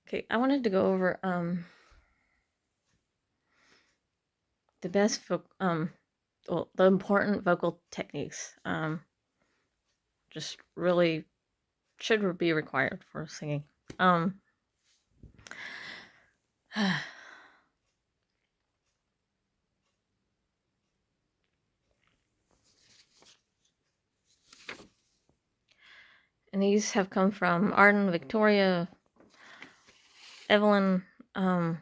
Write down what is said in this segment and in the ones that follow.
Okay, I wanted to go over the best well, the important vocal techniques. Just really should be required for singing. Um and these have come from Arden, Victoria, Evelyn, and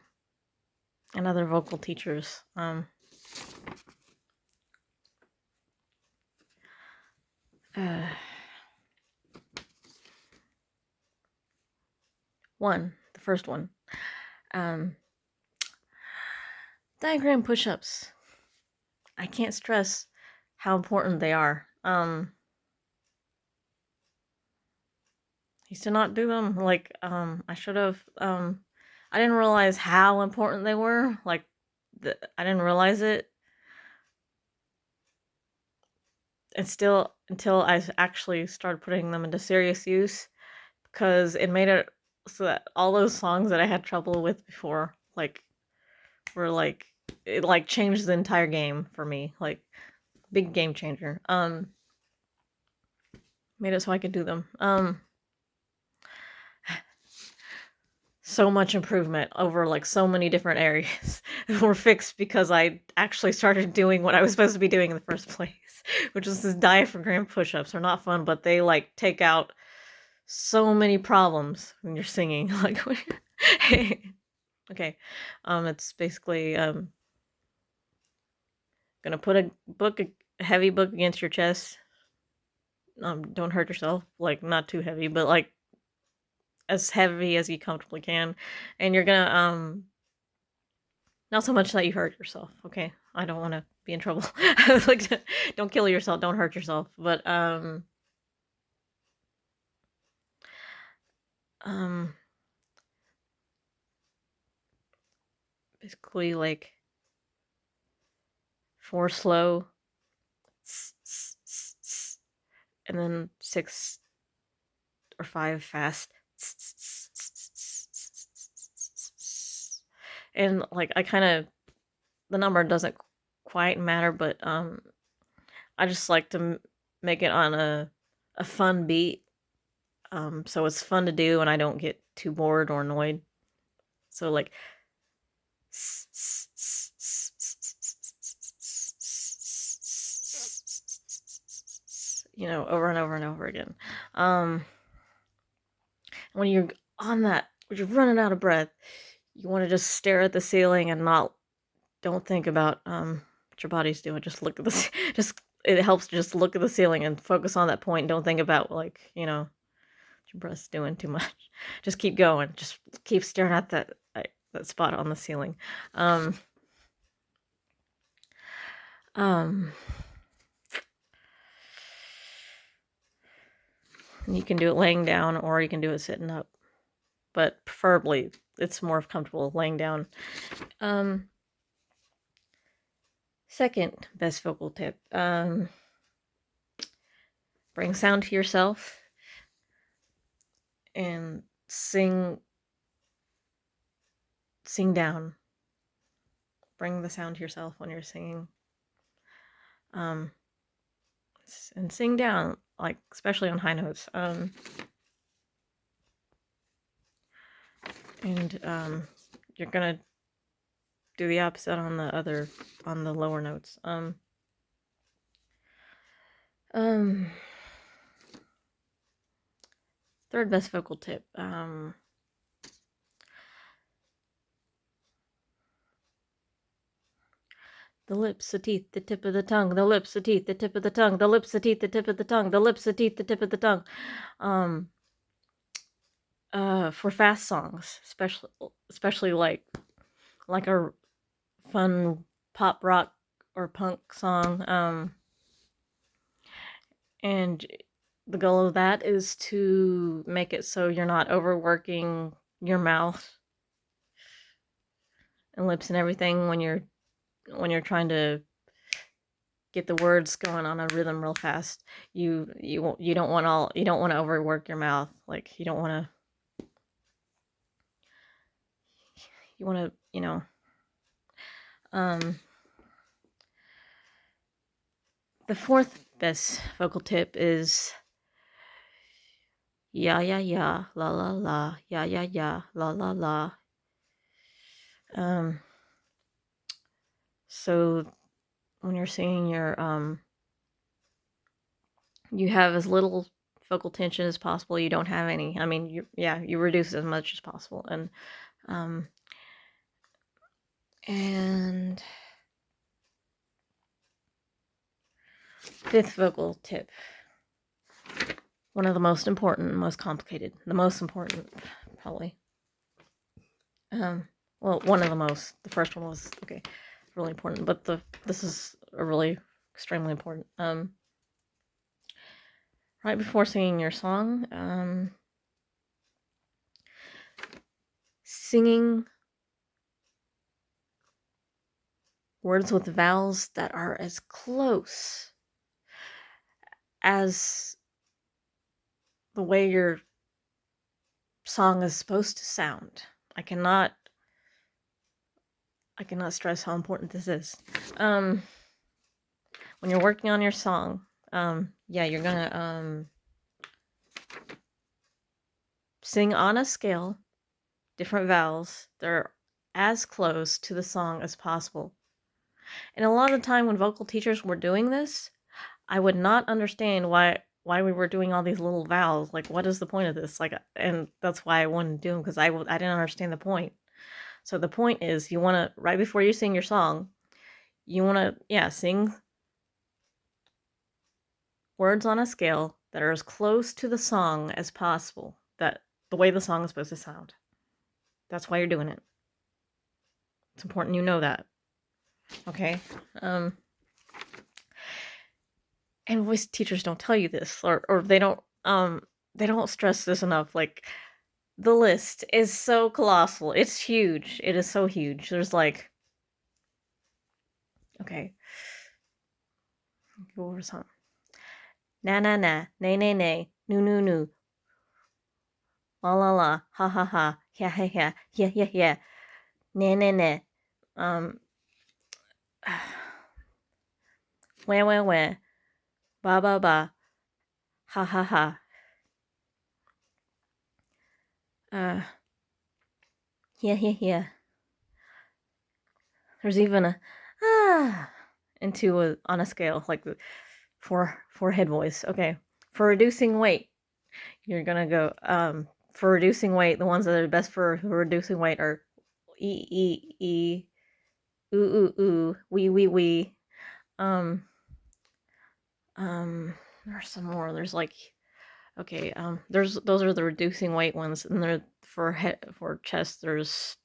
other vocal teachers. The first one. Diagram push-ups. I can't stress how important they are. Used to not do them. Like, I should have. I didn't realize how important they were. Like, I didn't realize it. And still, until I actually started putting them into serious use, because it made it so that all those songs that I had trouble with before, like, were like, it like changed the entire game for me. Like, big game changer. Made it so I could do them. So much improvement over like so many different areas were fixed because I actually started doing what I was supposed to be doing in the first place, which is this diaphragm push-ups. Are not fun, but they like take out so many problems when you're singing. Like, okay, it's basically gonna put a heavy book against your chest. Don't hurt yourself. Like, not too heavy, but like as heavy as you comfortably can, and you're gonna not so much that you hurt yourself, okay? I don't want to be in trouble. I was like, don't kill yourself, don't hurt yourself. But basically like 4 slow, and then 6 or 5 fast. And like I kind of, the number doesn't quite matter, but I just like to make it on a fun beat, so it's fun to do and I don't get too bored or annoyed. So like, you know, over and over and over again. When you're on that, when you're running out of breath, you want to just stare at the ceiling and don't think about what your body's doing. Just look at the just it helps to just look at the ceiling and focus on that point. Don't think about, like, you know, what your breath's doing too much. Just keep going. Just keep staring at that spot on the ceiling. You can do it laying down or you can do it sitting up, but preferably it's more comfortable laying down. Second best vocal tip, bring sound to yourself and sing down. Bring the sound to yourself when you're singing. And sing down, like, especially on high notes. And you're gonna do the opposite on the lower notes. Third best vocal tip. The lips, the teeth, the tip of the tongue. The lips, the teeth, the tip of the tongue. The lips, the teeth, the tip of the tongue. The lips, the teeth, the tip of the tongue. For fast songs, especially like a fun pop rock or punk song. And the goal of that is to make it so you're not overworking your mouth and lips and everything when you're trying to get the words going on a rhythm real fast. You don't want to overwork your mouth. Like, you don't want you want to, you know, the fourth best vocal tip is ya ya ya, la la la, ya ya ya, la la la. So when you're singing your you have as little vocal tension as possible. You don't have any. I mean, you reduce as much as possible. And fifth vocal tip. One of the most important, most complicated, the most important, probably. Well, one of the most. The first one was really important, but this is a really extremely important. Right before singing your song, singing words with vowels that are as close as the way your song is supposed to sound. I cannot stress how important this is. When you're working on your song, you're gonna sing on a scale, different vowels that are as close to the song as possible. And a lot of the time when vocal teachers were doing this, I would not understand why we were doing all these little vowels. Like, what is the point of this? Like, and that's why I wouldn't do them, because I didn't understand the point. So the point is, you want to, right before you sing your song, you want to, sing words on a scale that are as close to the song as possible, that the way the song is supposed to sound. That's why you're doing it. It's important you know that. Okay? And voice teachers don't tell you this, or they don't stress this enough. Like, the list is so colossal. It's huge. It is so huge. There's like, okay, go over some. Na na na, nay nay nay, nu nu nu, la la la, ha ha ha, yeah yeah yeah, yeah yeah yeah, na na na, wah wah wah, ba ba ba, ha ha ha. Yeah yeah yeah. There's even a on a scale, like for head voice. Okay, for reducing weight, you're gonna go for reducing weight. The ones that are best for reducing weight are e, ooh, wee. There's some more. There's like, okay, those are the reducing weight ones, and they're for chest. There's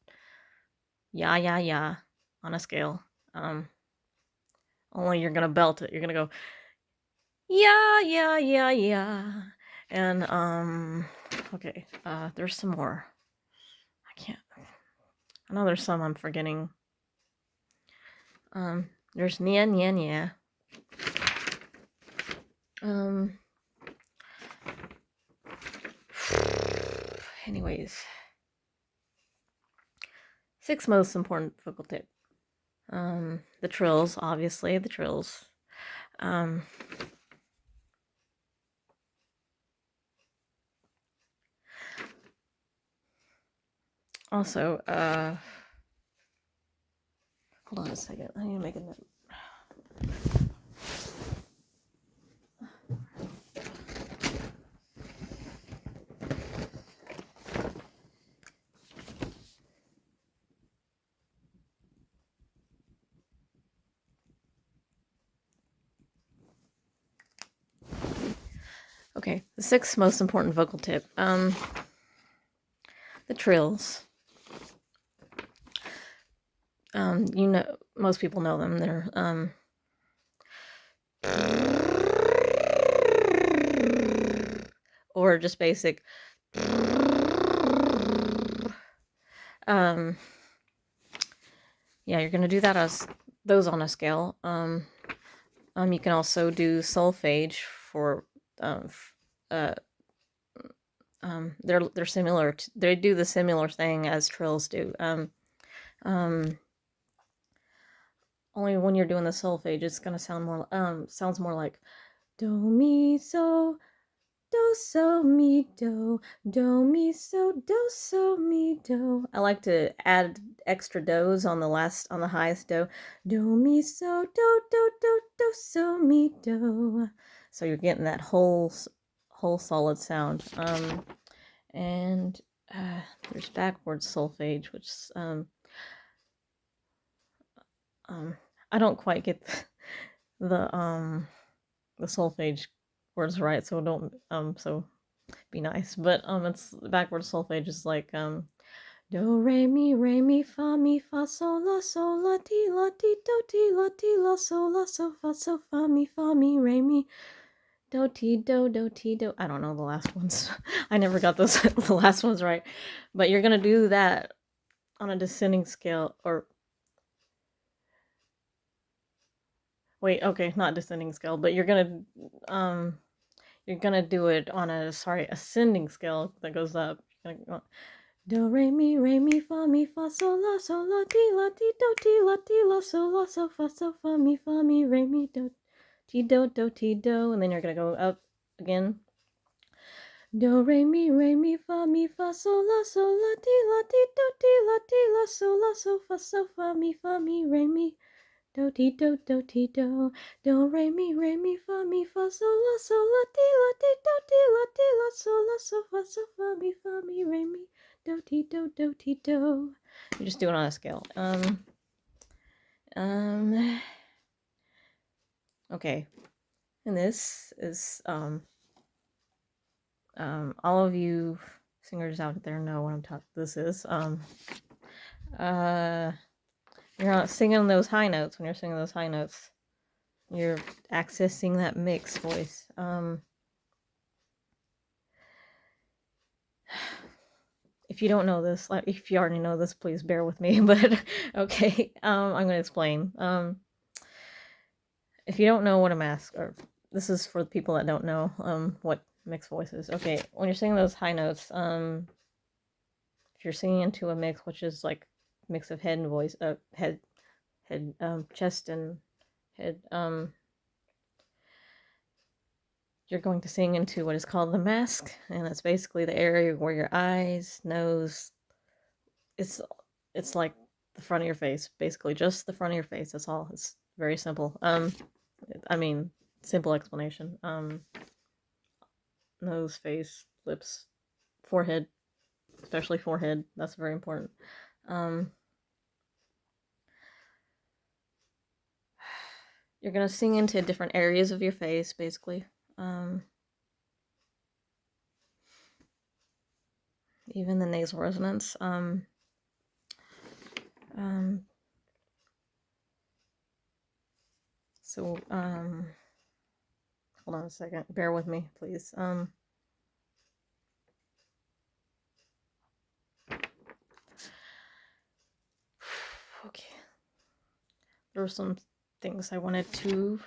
ya on a scale. Only you're gonna belt it. You're gonna go yeah. And okay, there's some more. I know there's some I'm forgetting. There's nya. Anyways, sixth most important vocal tip. The trills, obviously, the trills. Also, hold on a second. I need to make a note. Okay, the sixth most important vocal tip. The trills. You know, most people know them. They're or just basic. Yeah, you're gonna do that as those on a scale. You can also do solfege for they're similar. They do the similar thing as trills do. Only when you're doing the solfege, it's gonna sound more sounds more like do mi so do so mi do mi so do so mi do. I like to add extra do's on the highest do. Do mi so do do do do so mi do. So you're getting that whole solid sound. And there's backwards solfege, which I don't quite get the solfege words right, so don't so be nice. But it's backwards solfege is like do re mi fa sol la ti do la sol la so fa mi re mi do ti do. I don't know the last ones. I never got those the last ones right. But you're gonna do that on a descending scale, or wait, okay, not descending scale, but you're gonna do it on a ascending scale that goes up. You're gonna go, do re mi fa sol la ti do la so fa mi re mi do ti do, and then you're gonna go up again. Do re mi fa sol la ti do so fa mi re mi do ti do do re mi fa sol la ti do so fa mi re mi do ti do. You just do it on a scale. Okay, and this is all of you singers out there know what I'm talking. This is you're not singing those high notes. When you're singing those high notes, you're accessing that mixed voice. If you don't know this, like if you already know this, please bear with me. But okay, I'm gonna explain. If you don't know what a mask, or this is for the people that don't know what mixed voice is. Okay, when you're singing those high notes, if you're singing into a mix, which is like mix of head and voice, chest and head, you're going to sing into what is called the mask, and it's basically the area where your eyes, nose, it's like the front of your face, basically just the front of your face. That's all. It's very simple. I mean, simple explanation. Nose, face, lips, forehead, especially forehead. That's very important. You're gonna sing into different areas of your face, basically. Even the nasal resonance. So, hold on a second. Bear with me, please. Okay. There were some things I wanted to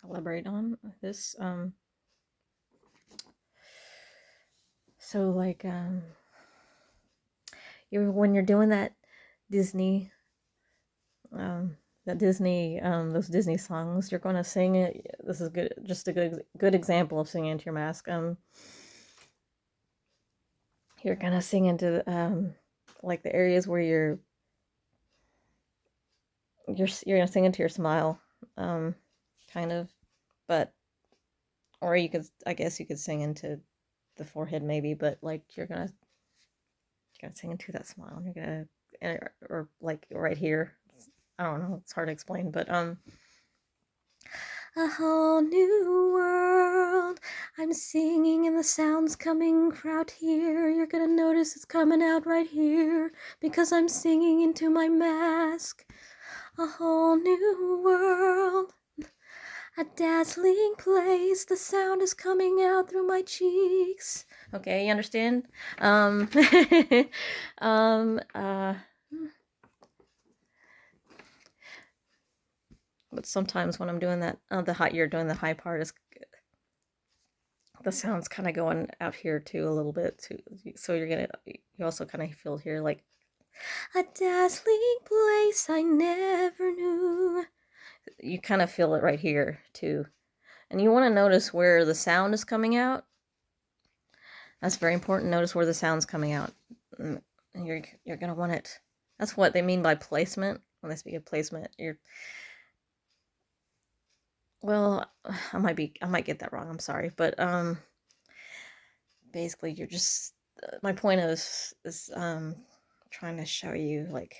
elaborate on this. So like when you're doing that Disney those Disney songs, you're going to sing it. This is good, just a good example of singing into your mask. You're going to sing into like the areas where you're going to sing into your smile, kind of, but, or you could, I guess you could sing into the forehead maybe, but like you're gonna sing into that smile, and you're gonna, or like right here. I don't know, it's hard to explain, but a whole new world, I'm singing and the sound's coming out here. You're gonna notice it's coming out right here because I'm singing into my mask. A whole new world, a dazzling place, the sound is coming out through my cheeks. Okay, you understand? But sometimes when I'm doing that, you're doing the high part, is the sound's kind of going out here too a little bit too. So you also kind of feel here like A dazzling place I never knew. You kind of feel it right here, too. And you want to notice where the sound is coming out. That's very important. Notice where the sound's coming out. And you're going to want it. That's what they mean by placement. When they speak of placement, well, I might get that wrong. I'm sorry. But basically you're just my point is trying to show you, like,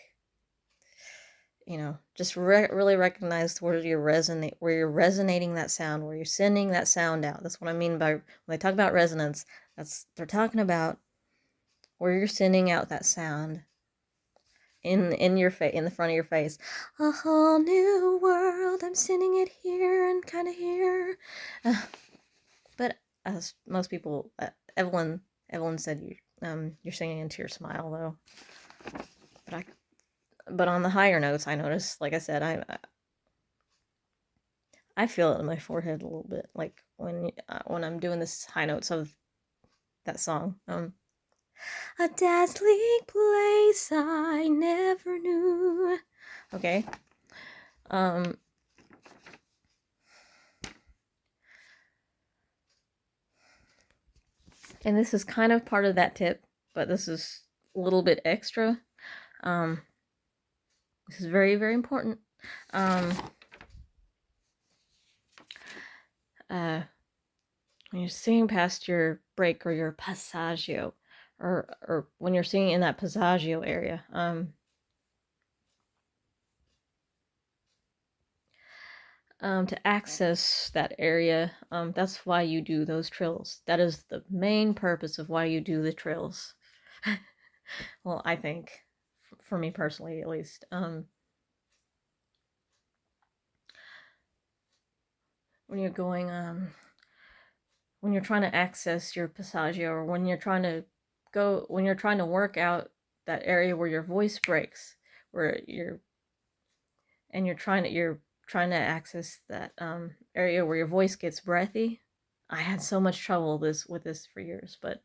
just really recognize where you're resonating that sound, where you're sending that sound out. That's what I mean by when they talk about resonance. They're talking about where you're sending out that sound in your face, in the front of your face. A whole new world, I'm sending it here and kind of here. But as most people, Evelyn said you're singing into your smile, though. But on the higher notes, I notice, like I said, I feel it in my forehead a little bit, like when I'm doing this high notes of that song. A dazzling place I never knew. Okay. And this is kind of part of that tip, but this is a little bit extra. This is very, very important. When you're singing past your break or your passaggio, or when you're singing in that passaggio area, to access that area, that's why you do those trills. That is the main purpose of why you do the trills. Well, I think, for me personally, at least. When you're going, when you're trying to access your passaggio, or when you're trying to work out that area where your voice breaks, where you're trying to access that area where your voice gets breathy. I had so much trouble with this for years, but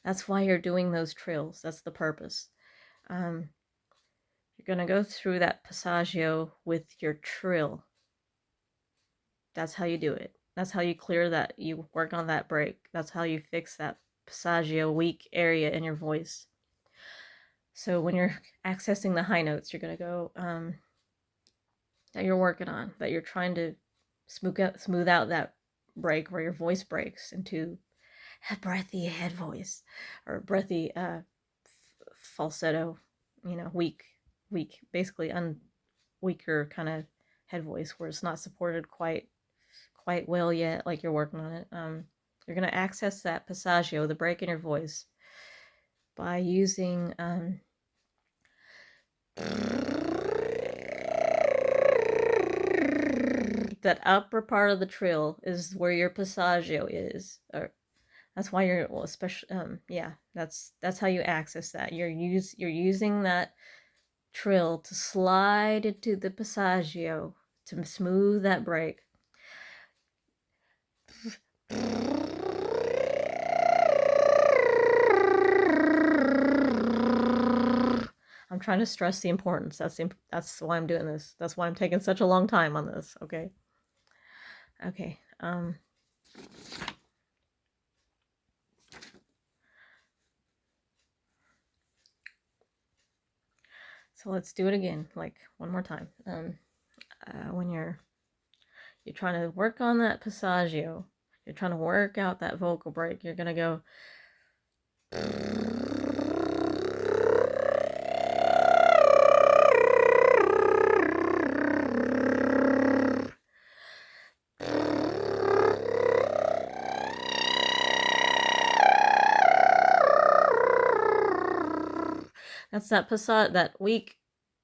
that's why you're doing those trills. That's the purpose. You're gonna go through that passaggio with your trill. That's how you do it. That's how you clear that. You work on that break. That's how you fix that passaggio weak area in your voice. So when you're accessing the high notes, you're gonna go that you're working on, that you're trying to smooth out that break where your voice breaks into a breathy head voice, or breathy falsetto, weak, basically weaker kind of head voice where it's not supported quite well yet, like you're working on it. You're going to access that passaggio, the break in your voice, by using that upper part of the trill is where your passaggio is. Or that's why you're, well, especially that's how you access that. You're using that trill to slide into the passaggio to smooth that break. I'm trying to stress the importance. That's why I'm doing this. That's why I'm taking such a long time on this. Okay. So let's do it again, like one more time. When you're trying to work on that passaggio, you're trying to work out that vocal break, you're gonna go. That's that weak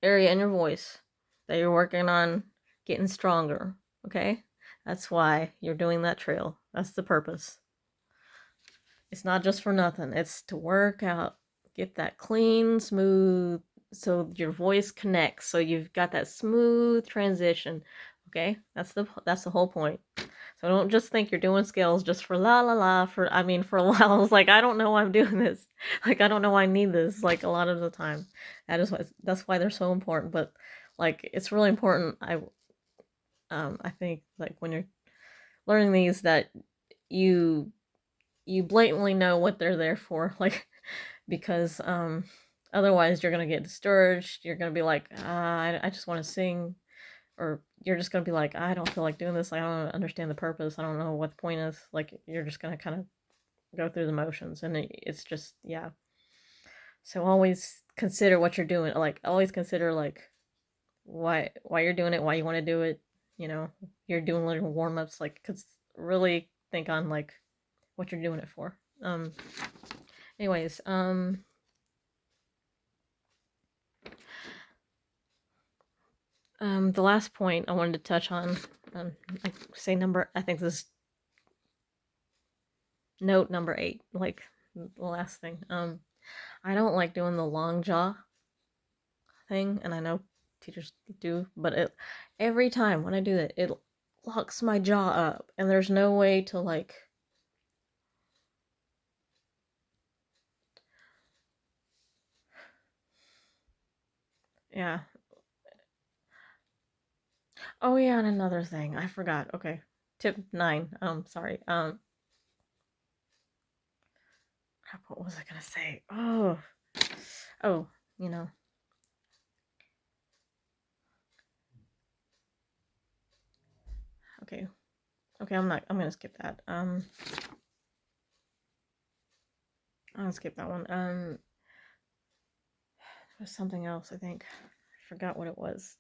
area in your voice that you're working on getting stronger, okay? That's why you're doing that trill. That's the purpose. It's not just for nothing. It's to work out, get that clean, smooth, so your voice connects. So you've got that smooth transition, okay? That's the whole point. So don't just think you're doing scales just for la la la for I mean for a while I was like, I don't know why I'm doing this. Like I don't know why I need this like a lot of the time. That's why they're so important, but like it's really important I think like when you're learning these that you you blatantly know what they're there for like because otherwise you're going to get discouraged. You're going to be like, I just want to sing, or you're just going to be like, I don't feel like doing this. Like, I don't understand the purpose. I don't know what the point is. Like, you're just going to kind of go through the motions, and it's just, yeah. So always consider what you're doing. Like, always consider, like, why you're doing it, why you want to do it. You know, you're doing little warm-ups, like, cause really think on, like, what you're doing it for. Anyways, the last point I wanted to touch on, I say I think this is note number 8, like the last thing. I don't like doing the long jaw thing, and I know teachers do, but every time when I do that, it locks my jaw up, and there's no way to like. Yeah. Oh yeah, and another thing I forgot. Okay, tip 9. Sorry. Crap, what was I gonna say? Oh, you know. Okay, okay, I'm gonna skip that. I'm gonna skip that one. There's something else. I think I forgot what it was.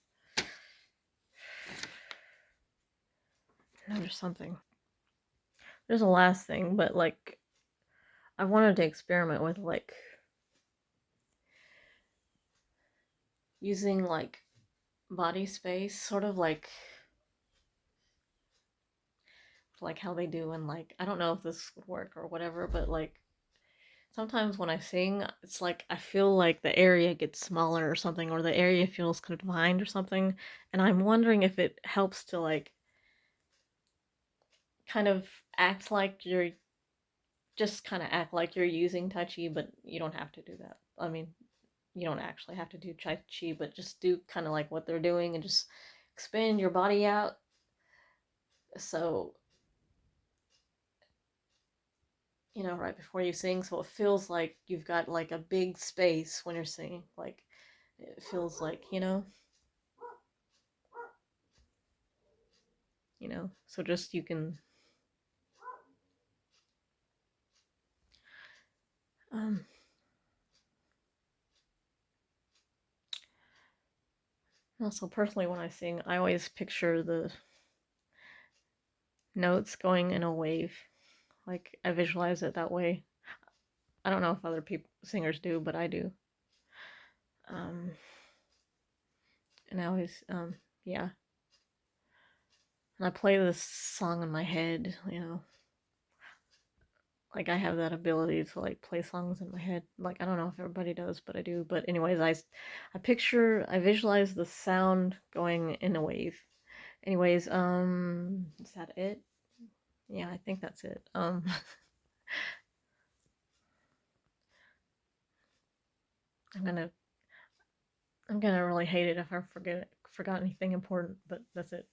No, there's something. There's a last thing, but like I wanted to experiment with like using like body space, sort of like how they do in like I don't know if this would work or whatever, but like sometimes when I sing, it's like I feel like the area gets smaller or something, or the area feels confined or something, and I'm wondering if it helps to like kind of act like you're just kind of act like you're using Tai Chi, but you don't have to do that. I mean, you don't actually have to do Tai Chi, but just do kind of like what they're doing and just expand your body out. So, you know, right before you sing, so it feels like you've got like a big space when you're singing. Like, it feels like, so just you can, um, also personally when I sing, I always picture the notes going in a wave. Like, I visualize it that way. I don't know if other singers do, but I do. Um, and I always, yeah. And I play this song in my head, like I have that ability to like play songs in my head. Like I don't know if everybody does, but I do. But anyways, I visualize the sound going in a wave. Anyways, is that it? Yeah, I think that's it. I'm gonna I'm gonna really hate it if I forgot anything important, but that's it.